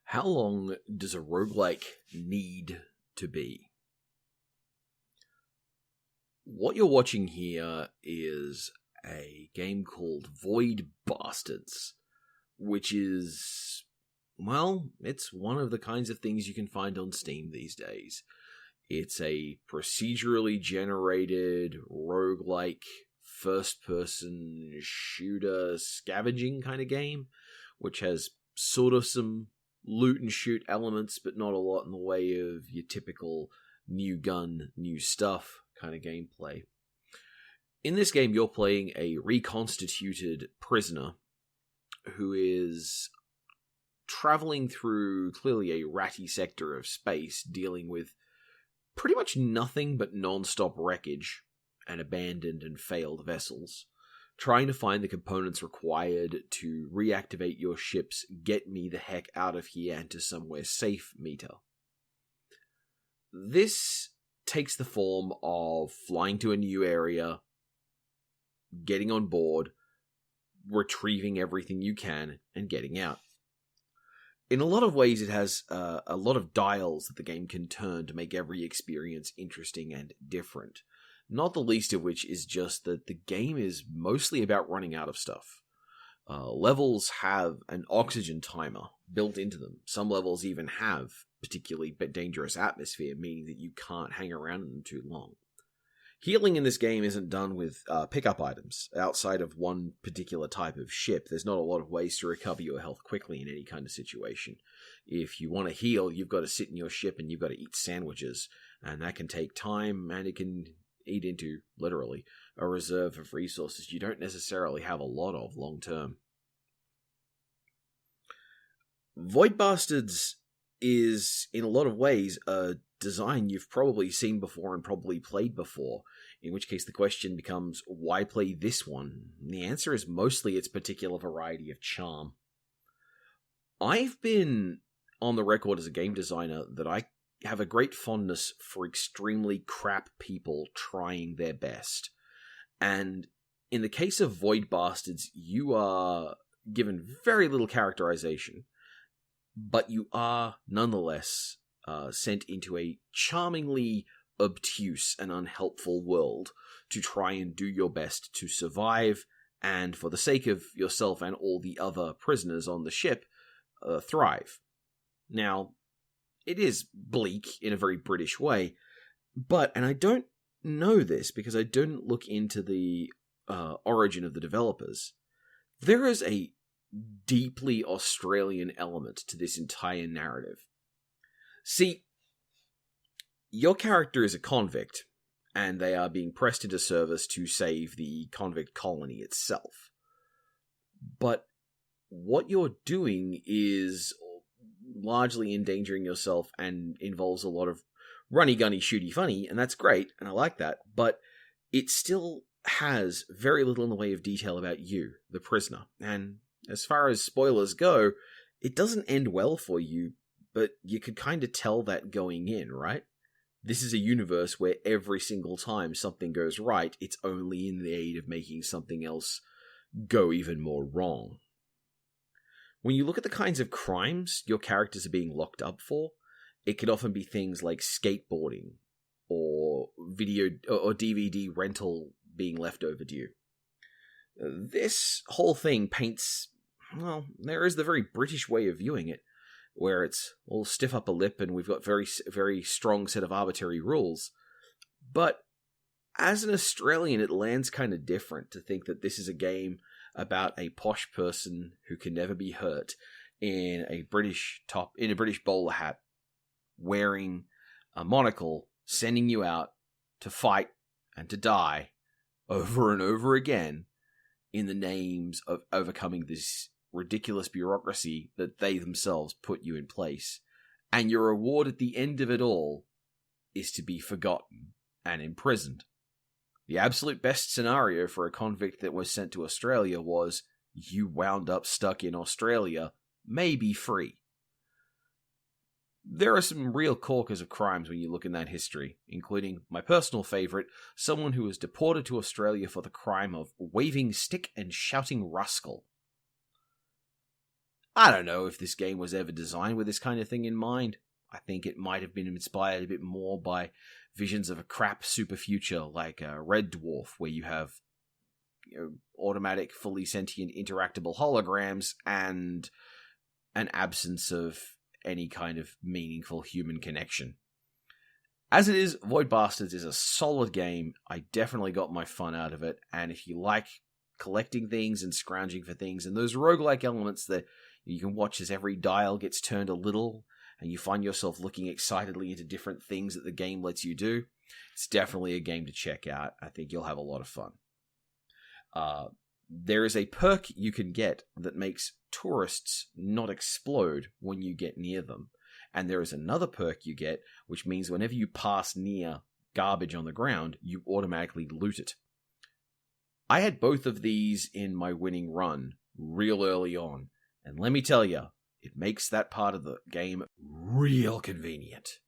How long does a roguelike need to be? What you're watching here is a game called Void Bastards, which is, well, it's one of the kinds of things you can find on Steam these days. It's a procedurally generated roguelike first-person shooter scavenging kind of game, which has sort of some loot and shoot elements, but not a lot in the way of your typical new gun, new stuff kind of gameplay. In this game, you're playing a reconstituted prisoner who is traveling through clearly a ratty sector of space, dealing with pretty much nothing but non-stop wreckage and abandoned and failed vessels, trying to find the components required to reactivate your ship's get me the heck out of here and to somewhere safe meter. This takes the form of flying to a new area, getting on board, retrieving everything you can, and getting out. In a lot of ways, it has a lot of dials that the game can turn to make every experience interesting and different. Not the least of which is just that the game is mostly about running out of stuff. Levels have an oxygen timer built into them. Some levels even have particularly dangerous atmosphere, meaning that you can't hang around in them too long. Healing in this game isn't done with pickup items. Outside of one particular type of ship, there's not a lot of ways to recover your health quickly in any kind of situation. If you want to heal, you've got to sit in your ship and you've got to eat sandwiches, and that can take time, and it can eat into, literally, a reserve of resources you don't necessarily have a lot of long term. Void Bastards is, in a lot of ways, a design you've probably seen before and probably played before, in which case the question becomes, why play this one? And the answer is mostly its particular variety of charm. I've been on the record as a game designer that I have a great fondness for extremely crap people trying their best. And in the case of Void Bastards, you are given very little characterization, but you are nonetheless sent into a charmingly obtuse and unhelpful world to try and do your best to survive, and for the sake of yourself and all the other prisoners on the ship, thrive. Now, it is bleak in a very British way, but, and I don't know this because I didn't look into the origin of the developers, there is a deeply Australian element to this entire narrative. See, your character is a convict, and they are being pressed into service to save the convict colony itself. But what you're doing is largely endangering yourself and involves a lot of runny-gunny, shooty-funny, and that's great, and I like that, but it still has very little in the way of detail about you, the prisoner. And as far as spoilers go, it doesn't end well for you, but you could kind of tell that going in, right? This is a universe where every single time something goes right, it's only in the aid of making something else go even more wrong. When you look at the kinds of crimes your characters are being locked up for, it can often be things like skateboarding or video or DVD rental being left overdue. This whole thing paints, well, there is the very British way of viewing it, where it's all stiff upper lip and we've got very, very strong set of arbitrary rules. But as an Australian, it lands kind of different to think that this is a game about a posh person who can never be hurt in a British bowler hat, wearing a monocle, sending you out to fight and to die over and over again in the names of overcoming this ridiculous bureaucracy that they themselves put you in place. And your reward at the end of it all is to be forgotten and imprisoned. The absolute best scenario for a convict that was sent to Australia was you wound up stuck in Australia, maybe free. There are some real corkers of crimes when you look in that history, including my personal favourite, someone who was deported to Australia for the crime of waving stick and shouting rascal. I don't know if this game was ever designed with this kind of thing in mind. I think it might have been inspired a bit more by visions of a crap super future like Red Dwarf, where you have automatic, fully sentient, interactable holograms and an absence of any kind of meaningful human connection. As it is, Void Bastards is a solid game. I definitely got my fun out of it, and if you like collecting things and scrounging for things, and those roguelike elements that you can watch as every dial gets turned a little, and you find yourself looking excitedly into different things that the game lets you do, it's definitely a game to check out. I think you'll have a lot of fun. There is a perk you can get that makes tourists not explode when you get near them. And there is another perk you get, which means whenever you pass near garbage on the ground, you automatically loot it. I had both of these in my winning run real early on, and let me tell you, it makes that part of the game real convenient.